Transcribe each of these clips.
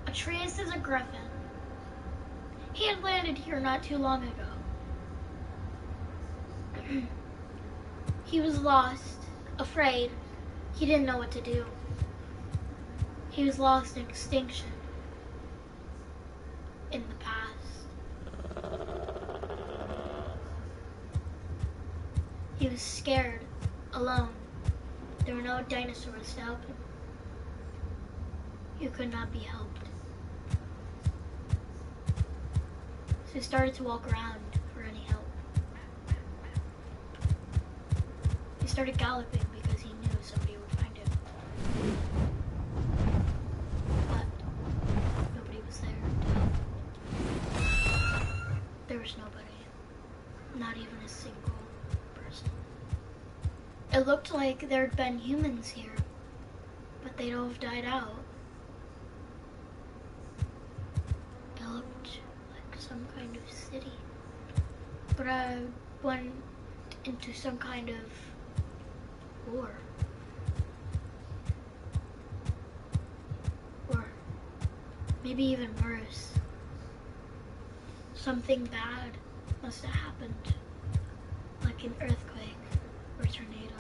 Atreus is a griffin. He had landed here not too long ago. He was lost, afraid. He didn't know what to do. He was lost in extinction in the past. He was scared, alone. There were no dinosaurs to help him. He could not be helped. So he started to walk around for any help. He started galloping because he knew somebody would find him. But nobody was there to help. There was nobody. Not even a single person. It looked like there had been humans here, but they'd all have died out. It looked like some kind of city. But I went into some kind of war. Or maybe even worse. Something bad must have happened, like an earthquake or tornado,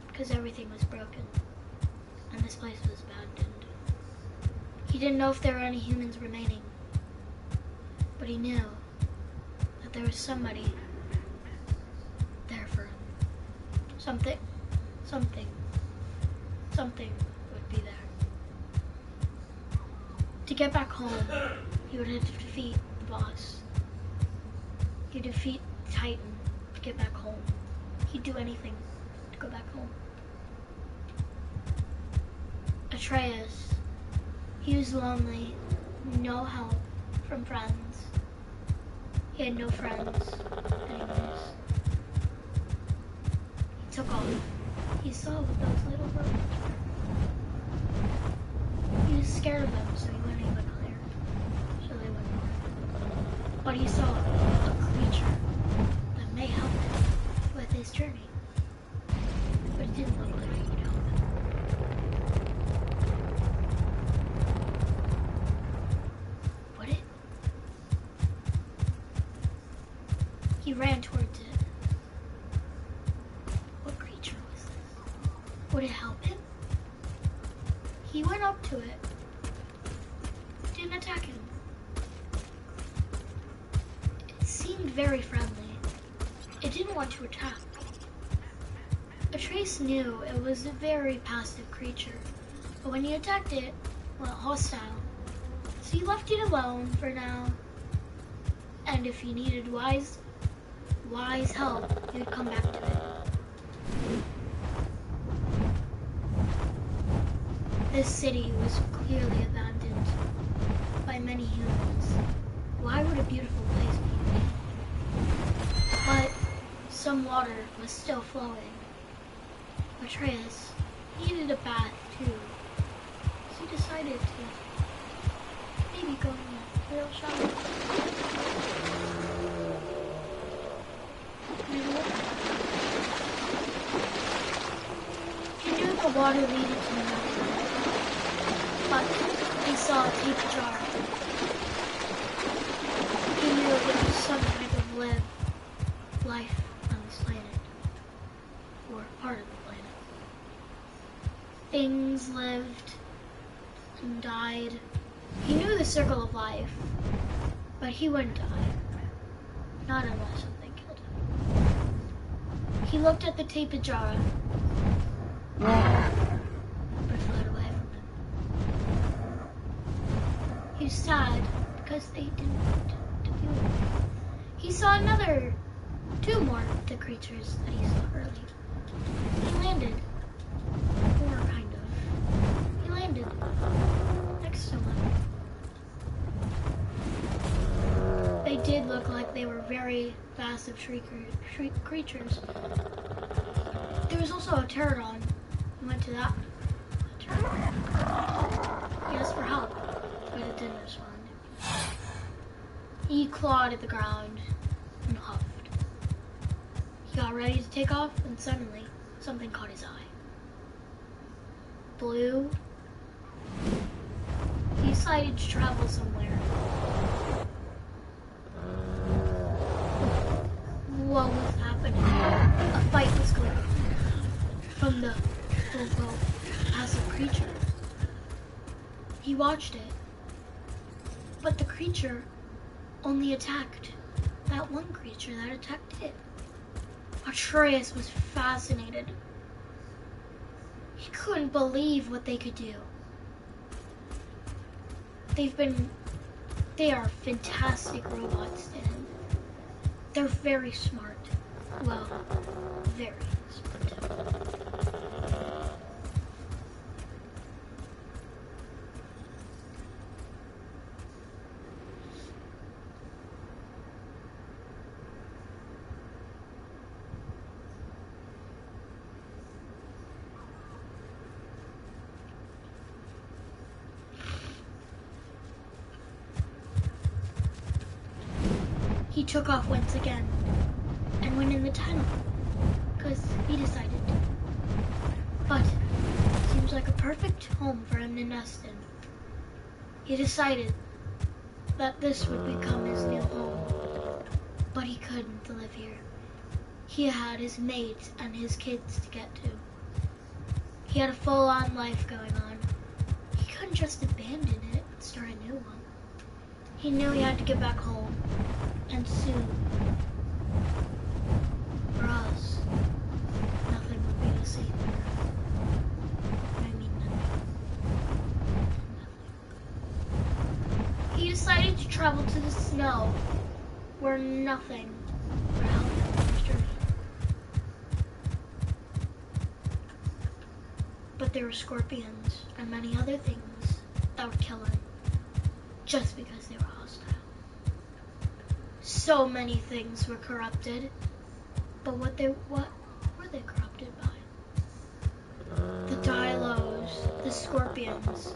because everything was broken and this place was abandoned. He didn't know if there were any humans remaining, but he knew that there was somebody there for him. Something would be there. To get back home, he would have to defeat the boss. He'd defeat Titan to get back home. He'd do anything to go back home. Atreus, he was lonely, no help from friends. He had no friends, enemies. He took off. He saw what those little birds were. He was scared of them, so he went even higher. So they went north. But he saw a creature that may help him with his journey. But it didn't look like it would help him. Would it? He ran towards it. What creature was this? Would it help him? He went up to it. Didn't attack him. It seemed very friendly. It didn't want to attack. Atreus knew it was a very passive creature, but when he attacked it, well, hostile. So he left it alone for now, and if he needed wise help, he would come back to it. This city was clearly abandoned by many humans. Why would a beautiful place be? But some water was still flowing. Atreus needed a bath too, so he decided to maybe go in a little shower. He knew the water leaded to nowhere, but he saw a tape jar. He knew it was some type of life on this planet, or part of the planet. Things lived and died. He knew the circle of life, but he wouldn't die. Not unless something killed him. He looked at the tape jar, but fled away from it. He was sad because they didn't want to kill him. He saw two more of the creatures that he saw earlier. He landed. Or kind of. He landed next to one. They did look like they were very massive creatures. There was also a pterodon. He went to that pterodon. He asked for help, but it didn't respond. He clawed at the ground and huffed. He got ready to take off, and suddenly something caught his eye. Blue. He decided to travel somewhere. What was happening? A fight was going on from the quote-unquote passive creature. He watched it, but the creature only attacked that one creature that attacked it. Atreus was fascinated. He couldn't believe what they could do. They are fantastic robots, and they're very smart. Well, very smart. He took off once again and went in the tunnel, because he decided to. But it seems like a perfect home for him to nest in. He decided that this would become his new home, but he couldn't live here. He had his mates and his kids to get to. He had a full-on life going on. He couldn't just abandon it and start a new one. He knew he had to get back home, and soon. For us, nothing would be the same. I mean nothing. He decided to travel to the snow, where nothing would help him on his journey. But there were scorpions and many other things that would kill him, just because they were hostile. So many things were corrupted, but what were they corrupted by? The Dilos, the scorpions.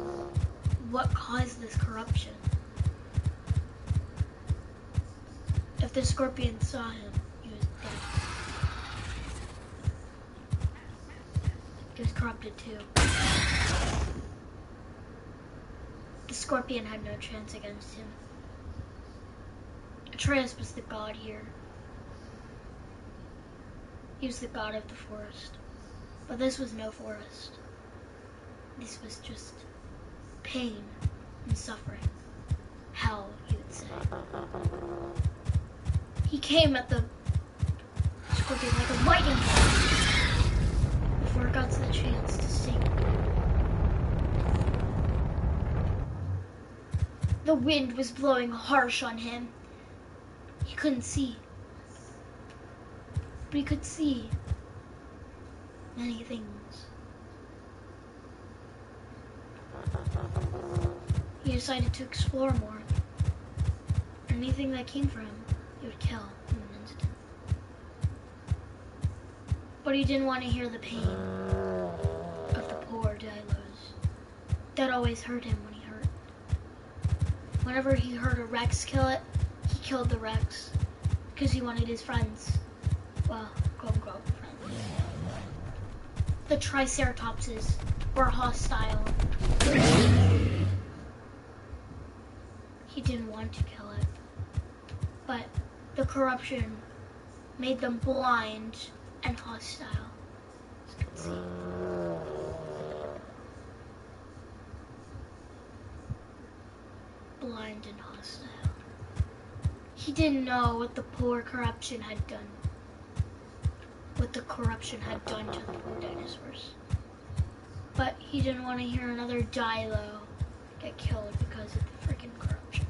What caused this corruption? If the scorpion saw him, he was dead. He was corrupted too. The scorpion had no chance against him. Atreus was the god here. He was the god of the forest. But this was no forest. This was just pain and suffering. Hell, you would say. He came at the scorpion like a lightning bolt before it got to the chance to sting. The wind was blowing harsh on him. He couldn't see. But he could see many things. He decided to explore more. Anything that came for him, he would kill in an instant. But he didn't want to hear the pain of the poor Dilos. That always hurt him when he hurt. Whenever he heard a Rex kill it, he killed the Rex because he wanted his friends. Well, quote-unquote friends. The Triceratopses were hostile. He didn't want to kill it. But the corruption made them blind and hostile, as you can see. Blind and hostile. He didn't know what the poor corruption had done. What the corruption had done to the poor dinosaurs. But he didn't want to hear another Dilo get killed because of the freaking corruption.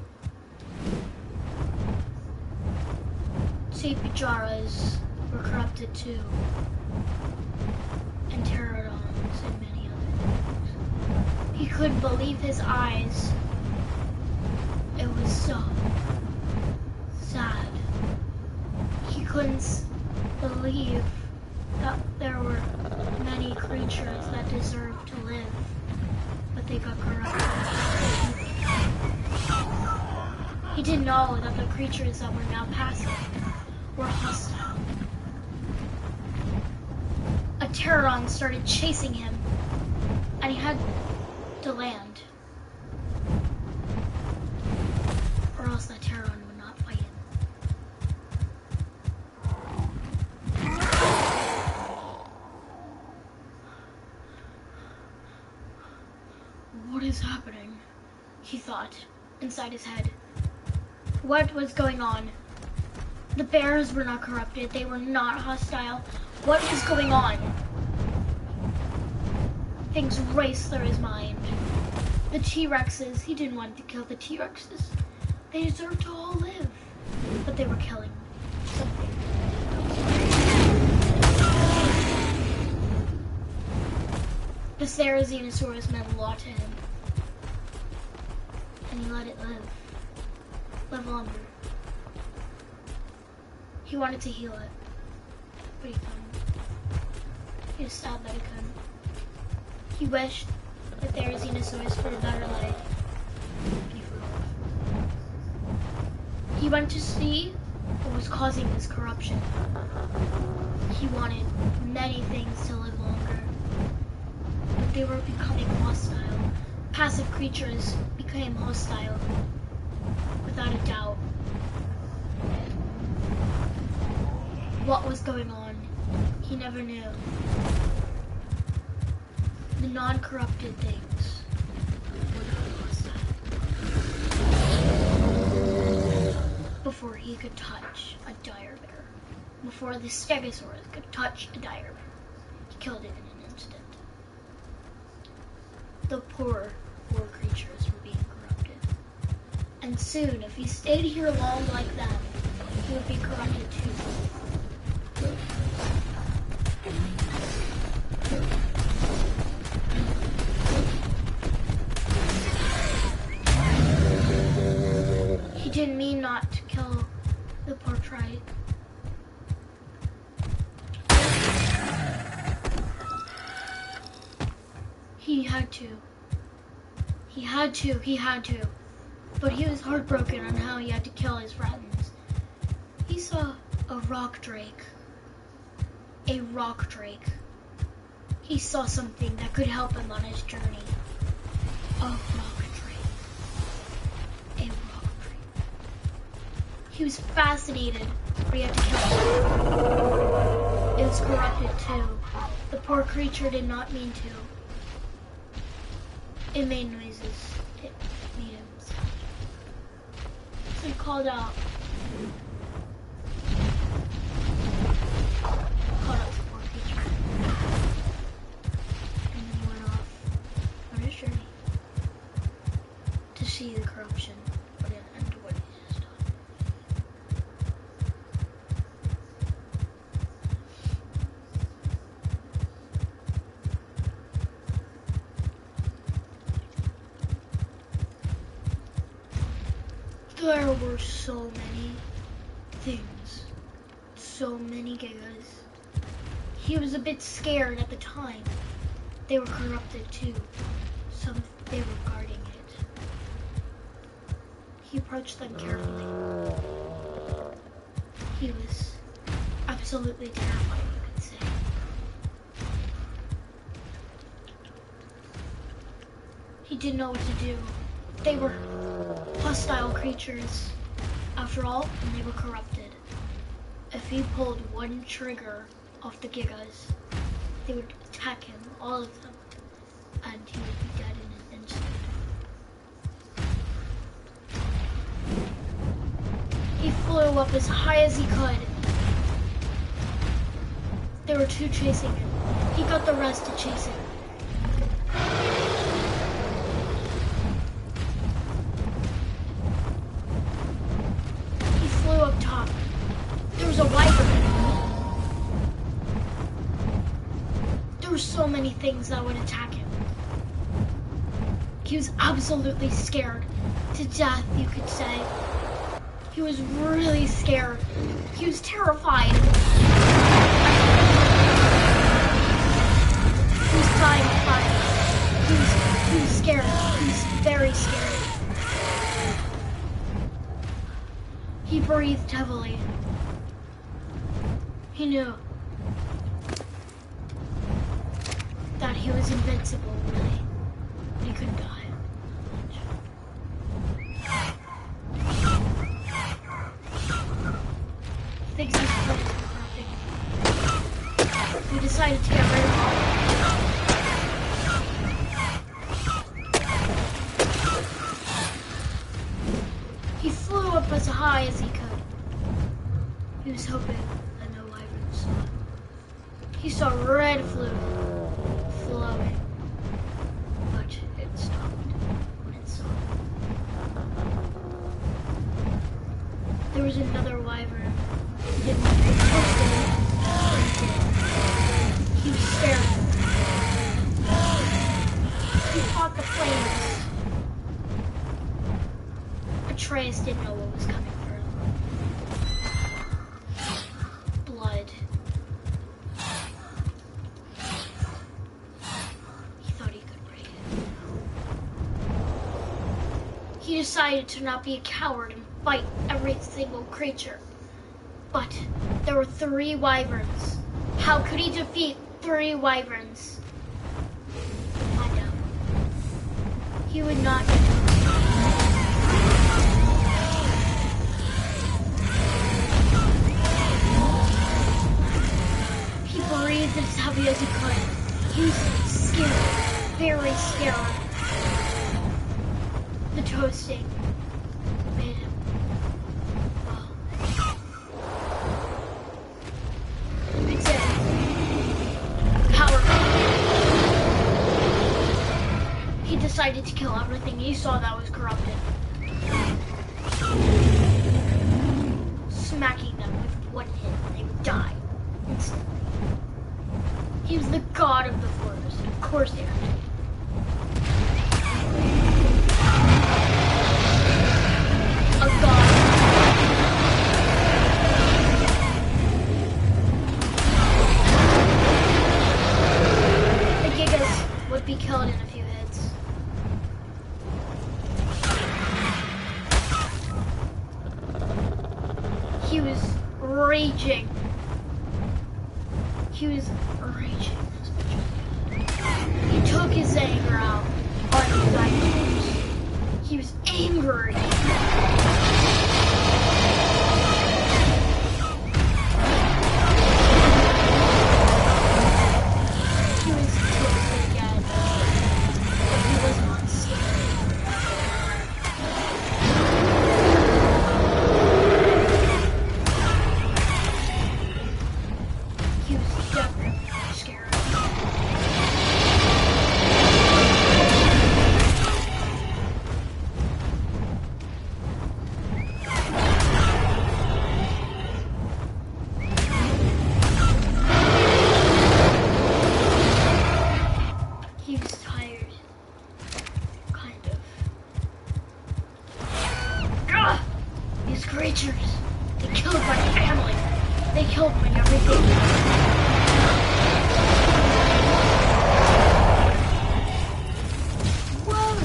Sapijaras were corrupted too. And pterodons and many other things. He couldn't believe his eyes. It was so sad. He couldn't believe that there were many creatures that deserved to live, but they got corrupted. He didn't know that the creatures that were now passive were hostile. A pterodon started chasing him, and he had to land. he thought, inside his head. What was going on? The bears were not corrupted. They were not hostile. What was going on? Things raced through his mind. The T-Rexes, he didn't want to kill the T-Rexes. They deserved to all live. But they were killing something. The Therizinosaurus meant a lot to him. And he let it live longer. He wanted to heal it, but he couldn't. He was sad that he couldn't. He wished the Therizinosaurus for a better life. He forgot. He went to see what was causing this corruption. He wanted many things to live longer, but they were becoming hostile. Passive creatures became hostile, without a doubt. What was going on? He never knew. The non-corrupted things were hostile. Before he could touch a dire bear. Before the Stegosaurus could touch a dire bear. He killed it in an instant. The poor creatures were being corrupted. And soon, if he stayed here long like them, he would be corrupted too. He didn't mean not to kill the portrait. He had to. But he was heartbroken on how he had to kill his friends. He saw a rock drake. A rock drake. He saw something that could help him on his journey. A rock drake. A rock drake. He was fascinated, but he had to kill it. It was corrupted too. The poor creature did not mean to. It made noises. It made him sad. So he called out. Called out the poor creature. And then he went off on his journey to see the corruption put an end to what he just done. There were so many things, so many gigas. He was a bit scared at the time. They were corrupted too. They were guarding it. He approached them carefully. He was absolutely terrified, you could say. He didn't know what to do. They were hostile creatures, after all, and they were corrupted. If he pulled one trigger off the gigas, they would attack him, all of them, and he would be dead in an instant. He flew up as high as he could. There were two chasing him. He got the rest to chase him. Up top. There was a wiper. There were so many things that would attack him. He was absolutely scared to death, you could say. He was really scared. He was terrified. He was dying of fright. He was scared. He was very scared. He breathed heavily. He knew that he was invincible, really. He couldn't die. Thinks he's corrupting. He decided to get rid of all. up as high as he could. He was hoping that no wyvern saw him. He saw red fluid flowing, but it stopped when it saw him. There was another wyvern hidden He was staring. He fought the flames. Atreus didn't know what was coming for him. Blood. He thought he could break it. He decided to not be a coward and fight every single creature. But there were 3 wyverns. How could he defeat 3 wyverns? Find out. He would not get He breathed as heavy as he could. He was scared, very scared. The toasting made him well. It's it. Powerful. He decided to kill everything he saw that was corrupted. Smacking them with one hit, they would die instantly. He was the god of the forest. Of course they were. A god. The Gigas would be killed in a few hits. He was raging. He was raging. He took his anger out on the dinosaurs. He was angry. He was toasted again, but he was not scared. He was definitely scared. He was tired. Kind of. Ugh! These creatures, they killed my family. They killed my everything. Whoa!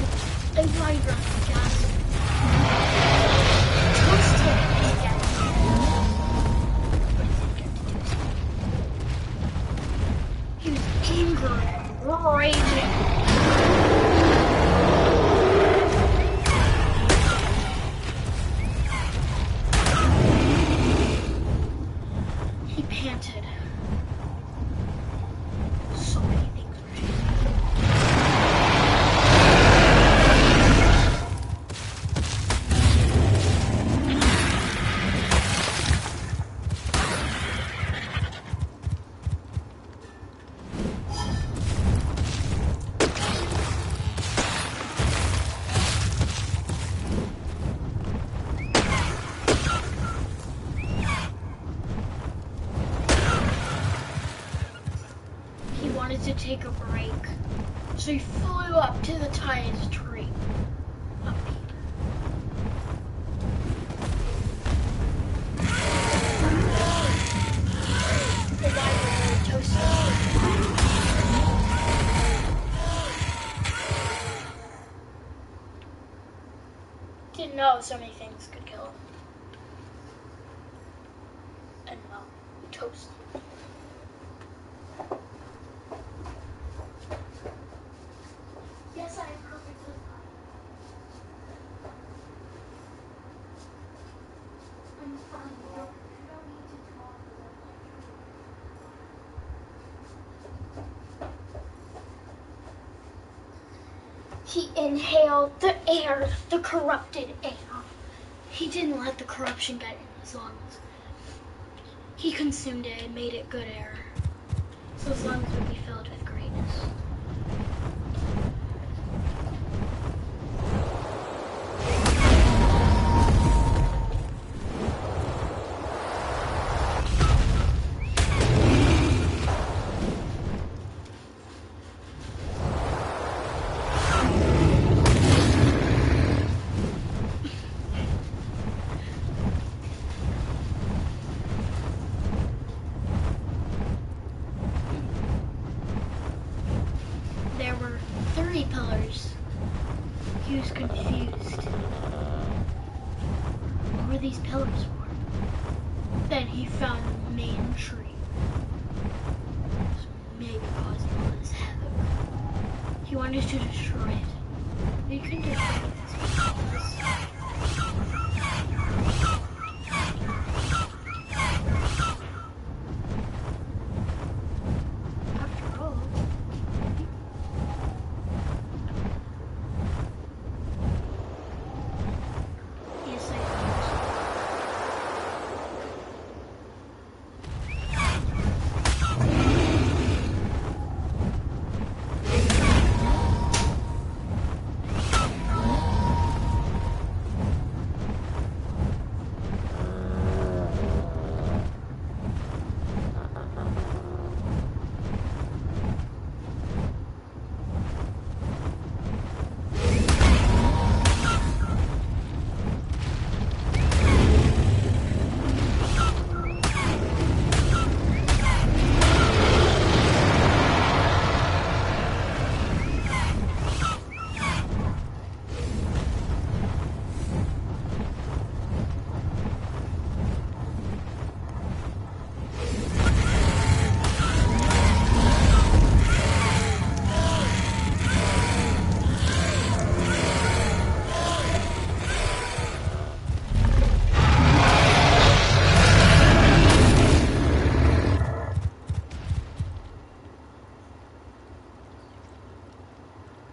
A wyvern gasped. Toasted again. But he didn't get to toast it. He was angry, raging. He panted. So many things were happening. He wanted to take a break, so he flew up to the tiniest tree. Up here. The wyvern was toasted. Didn't know so many things could kill him. And well, toast. Yes, I am perfectly fine. I'm fine. You don't need to talk. He inhaled the air, the corrupted air. he didn't let the corruption get in his lungs. He consumed it and made it good air. So his lungs would be filled with greatness. There were 3 pillars. He was confused. What were these pillars for? Then he found the main tree. Maybe causing all this havoc. He wanted to destroy it. But he couldn't destroy it with his powers. After all, yes, I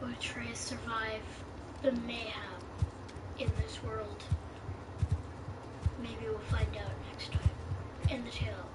Will Atreus survive the mayhem in this world? Maybe we'll find out next time in the tale